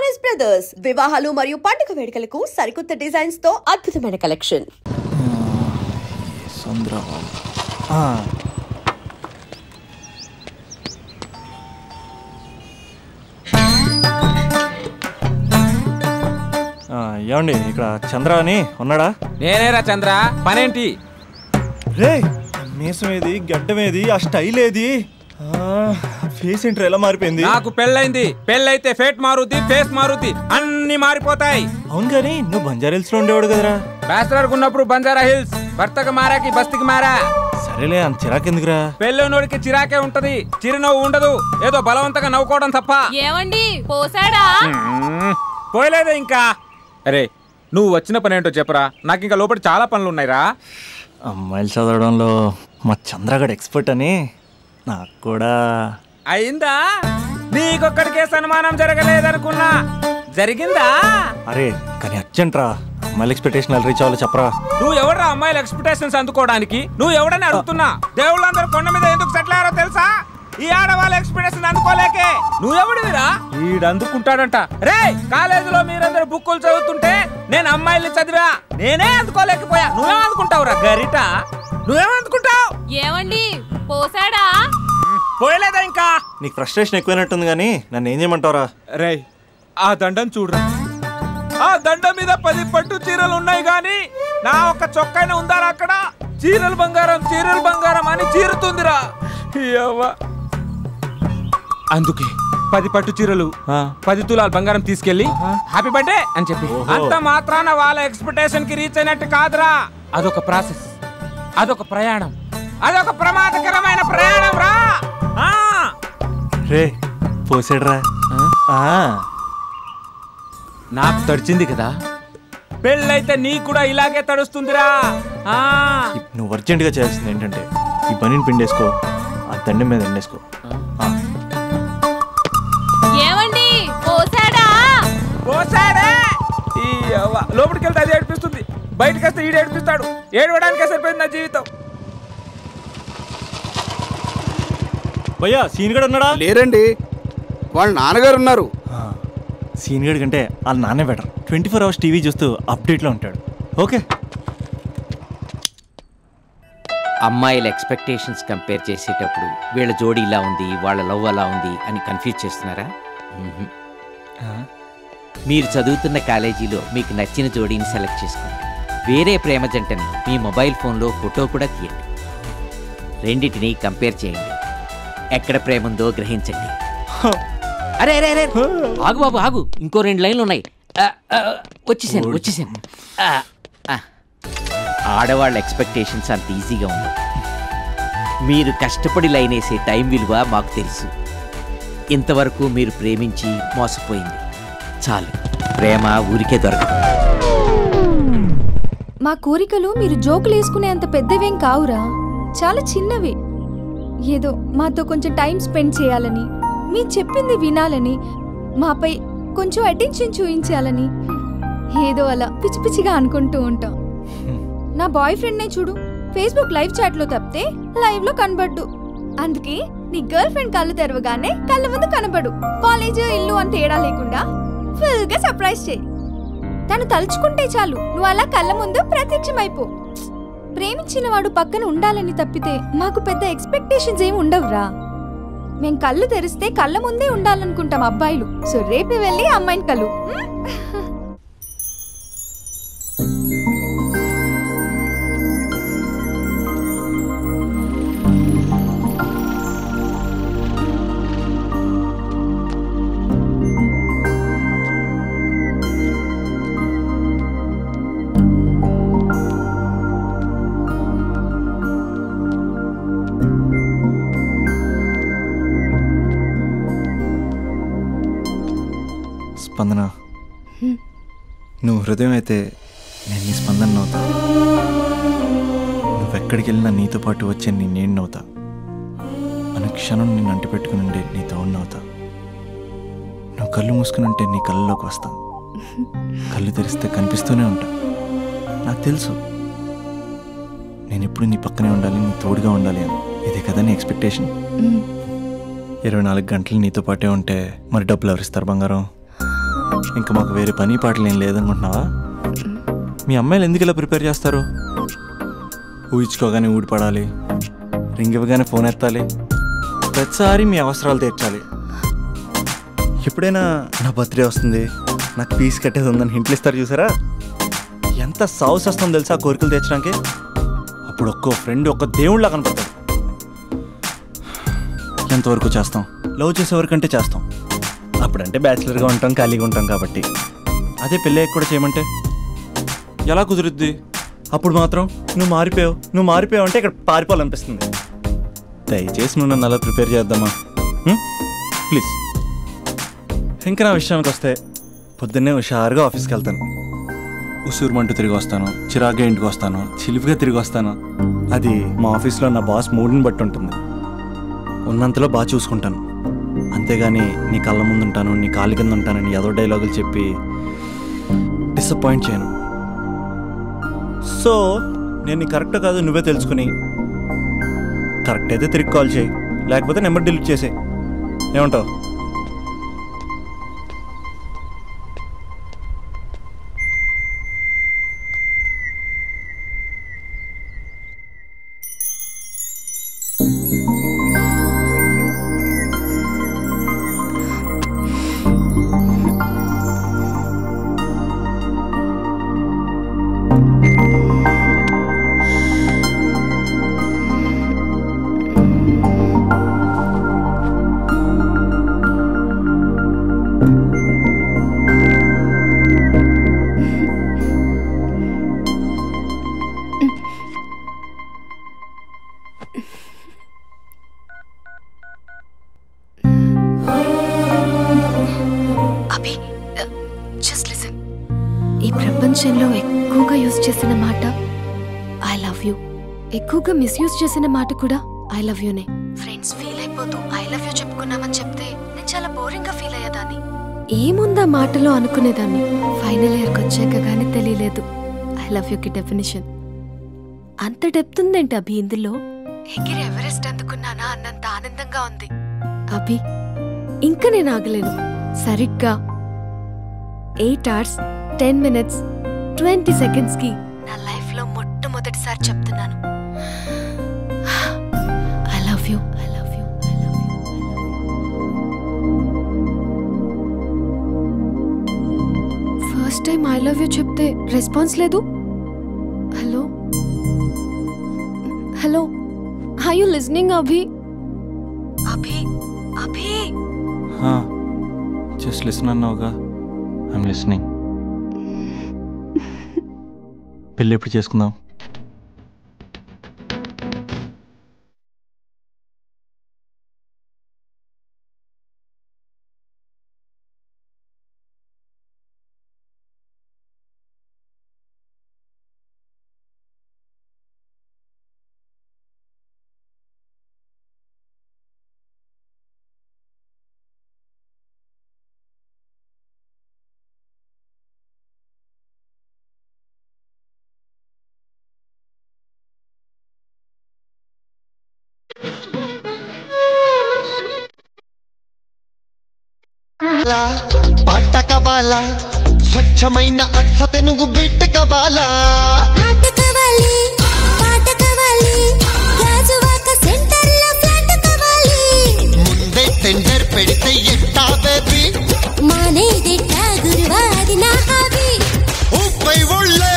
Choice brothers వివాహాలు మరియు పండుగ వేడుకలకు సరికొత్త డిజైన్స్ తో అద్భుతమైన కలెక్షన్. ఏమండి ఇక్కడ చంద్ర అని ఉన్నాడా? నేనేరా చంద్ర, పనేంటి? రే మీసం ఏది, గడ్డం ఏది, ఆ స్టైల్ ఏది, ఫేస్ ఏంటి ఎలా మారిపోయింది? నాకు పెళ్ళైంది, పెళ్ళైతే ఫేట్ మారుద్ది, ఫేస్ మారుద్ది, అన్ని మారిపోతాయి. అవును కానీ నువ్వు బంజారా హిల్స్ లో ఉండేవాడు కదరా? బ్యాచిలర్ ఉన్నప్పుడు బంజారా హిల్స్, భర్తకు మారాకి బస్తికి మారా. సరేలే అంత చిరాకెందుకురా? పెళ్ళోనోడికి చిరాకే ఉంటది, చిరునవ్వు ఉండదు, ఏదో బలవంతంగా నవ్వుకోవడం తప్ప. ఏమండి పోసాడా? పోయలేదే ఇంకా. అరే నువ్వు వచ్చిన పని ఏంటో చెప్పరా, నాకు ఇంకా లోపల చాలా పనులు ఉన్నాయిరా. అమ్మాయిలు చదవడంలో మా చంద్రగడ్ ఎక్స్పర్ట్ అని నాకు కూడా అయిందా? నీకొక్కడికే సన్మానం జరగలేదనుకున్నా, జరిగిందా? అరే కానీ అర్జెంట్ రా, అమ్మాయిల ఎక్స్పెక్టేషన్ రీచ్ అవ్వాలి చెప్పరా. నువ్వు ఎవడరా అమ్మాయిల ఎక్స్పెక్టేషన్స్ అందుకోవడానికి? నువ్వు ఎవడని అడుగుతున్నా. దేవుళ్ళందరూ కొండ మీద ఎందుకు సెటిల్ అయ్యారో తెలుసా? ఈ ఆడవాళ్ళ ఎక్స్పెక్టేషన్ అందుకోలేకే. నువ్వెవడివిరా? వీడు అందుకుంటాడంట. రే కాలేజీలో మీరందరూ బుక్కులు చదువుతుంటే నేను అమ్మాయిల్ని చదివా, నేనే అందుకోలేకపోయా. నువ్వేం అందుకుంటావురా గరిట? నువ్వేం అందుకుంటావు? ఏమండి పోసాడా? పోయలేదా ఇంకా? నీకు ఫ్రస్ట్రేషన్ ఎక్కువైనట్టుంది కానీ నన్ను ఏం చేయమంటావురా? రే ఆ దండం చూడరా, ఆ దండం మీద 10 పట్టు చీరలు ఉన్నాయి గాని నా ఒక్క చొక్కైనా ఉందారా అక్కడ? చీరలు బంగారం, చీరలు బంగారం అని చీరుతుందిరా. అందుకే 10 పట్టు చీరలు, 10 తులాలు బంగారం తీసుకెళ్లి హ్యాపీ బర్త్డే అని చెప్పి. అంత మాత్రాన వాళ్ళ ఎక్స్పెక్టేషన్ కి రీచ్ అయినట్టు కాదురా. అదొక ప్రాసెస్, అదొక ప్రయాణం, అదొక ప్రమాదకరమైన ప్రయాణం రా. రే పోసాడురా. నాకు తడిచింది కదా, పెళ్ళైతే నీకు కూడా ఇలాగే తడుస్తుందిరా. నువ్వు అర్జెంట్ గా చేయాల్సింది ఏంటంటే ఈ పనిని పిండేసుకో, ఆ దండం మీద ఎండేసుకో. ఏమండి పోసాడా? పోసాడే. లోపలికి వెళ్తే అది ఏడిపిస్తుంది, బయటకు వస్తే ఈడు ఏడిపిస్తాడు. ఏడవడానికే సరిపోయింది నా జీవితం. భయ్యా సీన్ గడ్ ఉన్నాడా? లేరండి, వాళ్ళ నాన్నగారు ఉన్నారు. సీన్ గడ్ కంటే వాళ్ళ నాన్నే బెటర్. 24 hours టీవీ చూస్తూ అప్డేట్లో ఉంటాడు. ఓకే. అమ్మాయిల ఎక్స్పెక్టేషన్స్ కంపేర్ చేసేటప్పుడు వీళ్ళ జోడి ఇలా ఉంది, వాళ్ళ లవ్ అలా ఉంది అని కన్ఫ్యూజ్ చేస్తున్నారా? మీరు చదువుతున్న కాలేజీలో మీకు నచ్చిన జోడీని సెలెక్ట్ చేసుకోండి. వేరే ప్రేమ జంటని మీ మొబైల్ ఫోన్లో ఫోటో కూడా తీయండి. రెండింటినీ కంపేర్ చేయండి, ఎక్కడ ప్రేమ ఉందో గ్రహించండి. అరే అరే అరే ఆగు బాబు ఆగు, ఇంకో 2 లైన్లు ఉన్నాయి. వచ్చేసాను. ఆడవాళ్ళ ఎక్స్పెక్టేషన్స్ అంత ఈజీగా ఉండవు. మీరు కష్టపడి లైన్ వేసే టైం విలువ మాకు తెలుసు. ఇంతవరకు మీరు ప్రేమించి మోసపోయింది చాలు. ప్రేమ ఊరికే దొరకదు. మా కోరికలు మీరు జోకులు వేసుకునే అంత పెద్దవేం కావురా, చాలా చిన్నవి. ఏదో మాతో కొంచెం టైం స్పెండ్ చేయాలని, మీ చెప్పింది వినాలని, మాపై కొంచెం అటెన్షన్ చూపించాలని ఏదో అలా పిచ్చి పిచ్చిగా అనుకుంటూ ఉంటాం. నా బాయ్ ఫ్రెండ్నే చూడు, ఫేస్బుక్ లైవ్ చాట్లో తప్పితే లైవ్ లో కనబడ్డు. అందుకే నీ గర్ల్ ఫ్రెండ్ కళ్ళు తెరవగానే కళ్ళ ముందు కనబడు. కాలేజ్ ఇల్లు అని తేడా లేకుండా ఫుల్ గా సర్ప్రైజ్ చేయి. తను తలుచుకుంటే చాలు నువ్వు అలా కళ్ళ ముందు ప్రత్యక్షమైపో. ప్రేమించిన వాడు పక్కన ఉండాలని తప్పితే మాకు పెద్ద ఎక్స్పెక్టేషన్స్ ఏమి ఉండవురా. మేం కళ్ళు తెరిస్తే కళ్ళ ముందే ఉండాలనుకుంటాం అబ్బాయిలు. సో రేపే వెళ్ళి అమ్మాయిని కలు. స్పందన, నువ్వు హృదయం అయితే నేను నీ స్పందన నవ్వుతా. నువ్వెక్కడికి వెళ్ళినా నీతో పాటు వచ్చే నేను నవ్వుతా. అనుక్షణం నిన్ను అంటి పెట్టుకుని ఉండే నీ తోడు నవ్వుతా. నువ్వు కళ్ళు మూసుకుని ఉంటే నీ కళ్ళలోకి వస్తా. కళ్ళు తెరిస్తే కనిపిస్తూనే ఉంటా. నాకు తెలుసు నేను ఎప్పుడు నీ పక్కనే ఉండాలి, నీ తోడుగా ఉండాలి అని. ఇదే కదా నీ ఎక్స్పెక్టేషన్? 24 గంటలు నీతో పాటే ఉంటే మరి డబ్బులు ఎవరిస్తారు బంగారం? ఇంకా మాకు వేరే పని పాటలు ఏం లేదనుకుంటున్నావా? మీ అమ్మాయిలు ఎందుకు ఇలా ప్రిపేర్ చేస్తారు? ఊహించుకోగానే ఊడిపడాలి, రింగ్ ఇవ్వగానే ఫోన్ ఎత్తాలి, ప్రతిసారి మీ అవసరాలు తీర్చాలి. ఎప్పుడైనా నా బర్త్డే వస్తుంది, నాకు ఫీజు కట్టేది ఉందని హింట్లు ఇస్తారు చూసారా? ఎంత సాహస్ వస్తుందో తెలుసా కోరికలు తెచ్చడానికి. అప్పుడు ఒక్కో ఫ్రెండ్ ఒక్క దేవుళ్ళ కనపడతాడు. ఎంతవరకు చేస్తాం? లవ్ చేసేవరకంటే చేస్తాం. అప్పుడంటే బ్యాచిలర్గా ఉంటాం, ఖాళీగా ఉంటాం కాబట్టి. అదే పెళ్ళి కూడా చేయమంటే ఎలా కుదురుద్ది? అప్పుడు మాత్రం నువ్వు మారిపోయావు అంటే ఇక్కడ పారిపోవాలనిపిస్తుంది. దయచేసి నువ్వు నన్ను అలా ప్రిపేర్ చేద్దామా ప్లీజ్. ఇంకా నా విషయానికి వస్తే పొద్దున్నే హుషారుగా ఆఫీస్కి వెళ్తాను. ఉసూరుమంటూ తిరిగి వస్తాను, చిరాగ్గా ఇంటికి వస్తాను, చిలిపిగా తిరిగి వస్తాను. అది మా ఆఫీస్లో నా బాస్ మూడ్ని బట్టి ఉంటుంది. ఉన్నంతలో బాగా చూసుకుంటాను, అంతేగాని నీ కళ్ళ ముందు ఉంటాను, నీ కాళ్ళ కింద ఉంటానని ఏదో డైలాగులు చెప్పి డిసప్పాయింట్ చేయను. సో నేను నీ కరెక్ట్ కాదు నువ్వే తెలుసుకుని కరెక్ట్ అయితే తిరిగి కాల్ చేయి, లేకపోతే నెంబర్ డిలీట్ చేసే. ఏమంటావు? ఈ ప్రపంచంలో ఎక్కువగా యూజ్ చేసిన మాట ఐ లవ్ యూ, ఎక్కువగా మిస్యూజ్ చేసిన మాట కూడా ఐ లవ్ యూనే. ఫ్రెండ్స్ ఫీల్ అయిపోతూ ఐ లవ్ యూ చెప్పుకున్నామని చెప్తే నేను చాలా బోరింగ్ గా ఫీల్ అయ్యేదాన్ని. ఏముందా మాటలో అనుకునేదాన్ని. ఫైనల్ ఇయర్కి వచ్చాక గానీ తెలియలేదు ఐ లవ్ యూకి డెఫినేషన్. అంత డెప్త్ ఉందేంటి అభి ఇందులో? ఎగిరి ఎవరెస్ట్ అందుకున్నానా అన్నంత ఆనందంగా ఉంది అభి. ఇంకా నేను ఆగలేను. సరిగ్గా 8 hours 10 minutes 20 seconds కి నా లైఫ్ లో మొట్టమొదటిసారి చెప్తున్నాను I love you, I love you, I love you. First time I love you చెప్తే రెస్పాన్స్ లేదు. Hello hello, are you listening Abhi? Abhi Abhi just listen అన్నావుగా, ఐఎమ్ లిసనింగ్. పెళ్ళి ఎప్పుడు చేసుకుందాం? పాట కవాలా, స్వచ్ఛమైన అచ్చ తెనుగు బిట్ట కవాలా. ముందే టెండర్ పెడితే ఎట్టా బేబీ, ఊపై ఒళ్ళే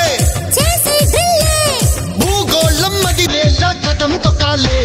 భూగోళం అది రేలా కథం తొక్కాలే.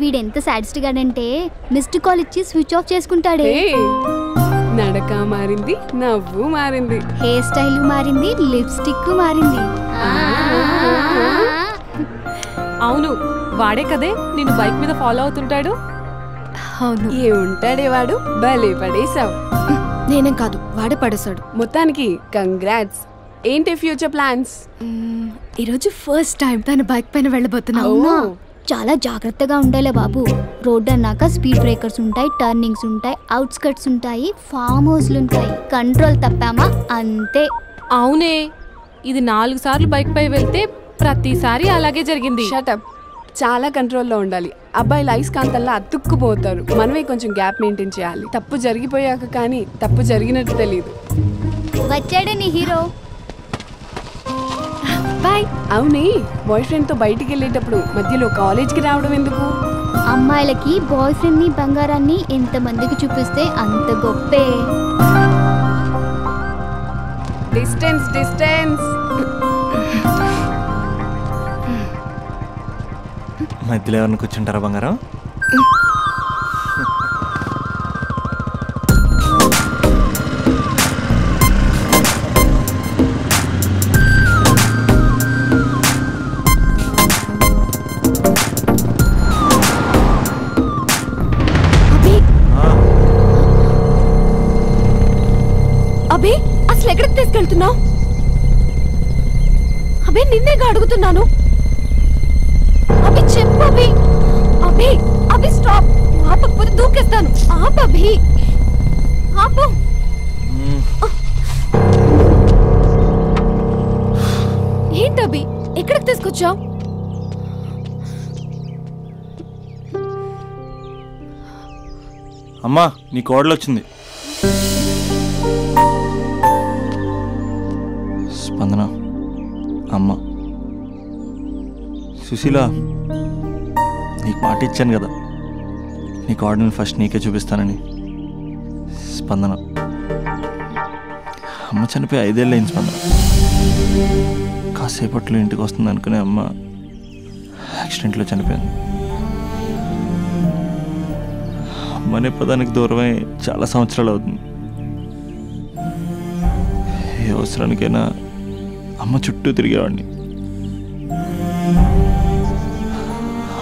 వీడెంత సాడిస్ట్ గాడంటే మిస్డ్ కాల్ ఇచ్చి స్విచ్ ఆఫ్ చేసుకుంటాడే. నడక మారింది, నవ్వు మారింది, హెయిర్ స్టైల్ మారింది, లిప్స్టిక్ మారింది. అవును, వాడే కదే నిన్ను బైక్ మీద ఫాలో అవుతుంటాడు. అవును, ఏ ఉంటాడే వాడు, భలే పడేసావు. నేనేం కాదు, వాడే పడేశాడు. మొత్తానికి కంగ్రాట్స్. ఏంటి ఫ్యూచర్ ప్లాన్స్? ఈరోజు ఫస్ట్ టైం తన బైక్ పైన వెళ్ళబోతున్నావు. అవునా? చాలా జాగ్రత్తగా ఉండాలి బాబు. రోడ్ అన్నాక స్పీడ్ బ్రేకర్స్ ఉంటాయి, టర్నింగ్స్ ఉంటాయి, అవుట్స్కట్స్ ఉంటాయి, ఫామ్ హౌస్లు ఉంటాయి. కంట్రోల్ తప్పామా అంతే. అవునే, ఇది 4 సార్లు బైక్ పై వెళ్తే ప్రతిసారి అలాగే జరిగింది. షటప్. చాలా కంట్రోల్లో ఉండాలి. అబ్బాయిలు అయస్కాంతల్లా అతుక్కుపోతారు. మనమే కొంచెం గ్యాప్ మెయింటైన్ చేయాలి. తప్పు జరిగిపోయాక కానీ తప్పు జరిగినట్టు తెలియదు. వచ్చాడే నీ హీరో. బాయ్. అవునే, బాయ్ ఫ్రెండ్తో బయటికి వెళ్ళేటప్పుడు మధ్యలో కాలేజ్కి రావడం ఎందుకు? అమ్మాయిలకి బాయ్ ఫ్రెండ్ ని బంగారాన్ని ఎంతమందికి చూపిస్తే అంత గొప్పే. Distance distance. మధ్యలో ఎవరిని కూర్చుంటారా బంగారం? అభి, అసలు ఎక్కడికి తీసుకెళ్తున్నావు? అభి, నిన్నేగా అడుగుతున్నాను. అభి చెప్పు. అభి అభి అభి స్టాప్. ఆపకపోతే దూకేస్తాను. ఆపు అభి, ఆపు. ఏంటి అభి, ఎక్కడికి తీసుకొచ్చావు? అమ్మా, నీ కోడలు వచ్చింది. స్పందన అమ్మ. సుశీల, నీకు మాట ఇచ్చాను కదా, నీ కోడల్ని ఫస్ట్ నీకే చూపిస్తానని. స్పందన, అమ్మ చనిపోయి 5 ఏళ్ళు అయింది స్పందన. కాసేపట్లో ఇంటికి వస్తుంది అనుకునే అమ్మ యాక్సిడెంట్లో చనిపోయింది. అమ్మనే పదానికి దూరమై చాలా సంవత్సరాలు అవుతుంది. ఏ అవసరానికైనా అమ్మ చుట్టూ తిరిగేవాడిని.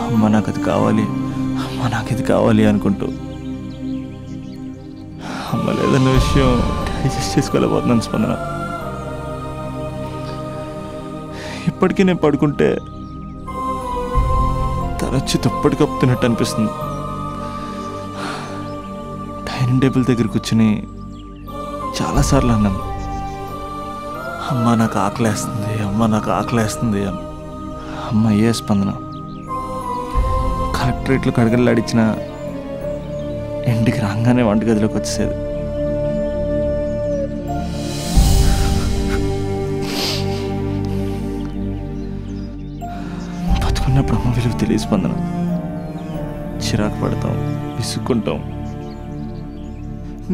అమ్మ నాకు అది కావాలి, అమ్మ నాకు ఇది కావాలి అనుకుంటూ అమ్మ లేదన్న విషయం డైజెస్ట్ చేసుకోలేకపోతున్నాను స్పందన. ఇప్పటికీ నేను పడుకుంటే తరచి దుప్పటి కప్పుతున్నట్టు అనిపిస్తుంది. డైనింగ్ టేబుల్ దగ్గర కూర్చుని చాలాసార్లు అన్నాను, అమ్మ నాకు ఆకలేస్తుంది, అమ్మ నాకు ఆకలేస్తుంది అని. అమ్మ ఏ స్పందన. కలెక్టరేట్లో కడగలాడిచ్చిన ఇంటికి రాగానే వంటగదిలోకి వచ్చేది. బతుకున్నప్పుడు అమ్మ విలువ తెలియ స్పందన. చిరాకు పడతాం, విసుక్కుంటాం,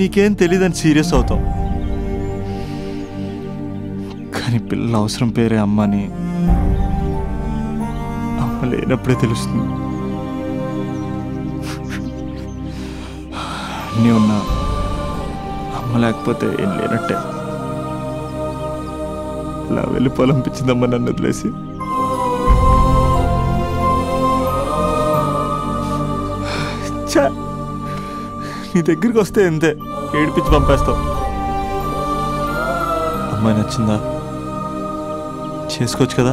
నీకేం తెలియదని సీరియస్ అవుతాం. కానీ పిల్లల అవసరం పేరే అమ్మని అమ్మ లేనప్పుడే తెలుస్తుంది. అన్నీ ఉన్నా అమ్మ లేకపోతే ఏం లేనట్టే. ఇలా వెళ్ళిపోవాలనిపించిందమ్మ నన్ను వదిలేసి. నీ దగ్గరికి వస్తే ఎంతే ఏడిపించి పంపేస్తావు. అమ్మాయి నచ్చిందా? చేసుకోవచ్చు కదా.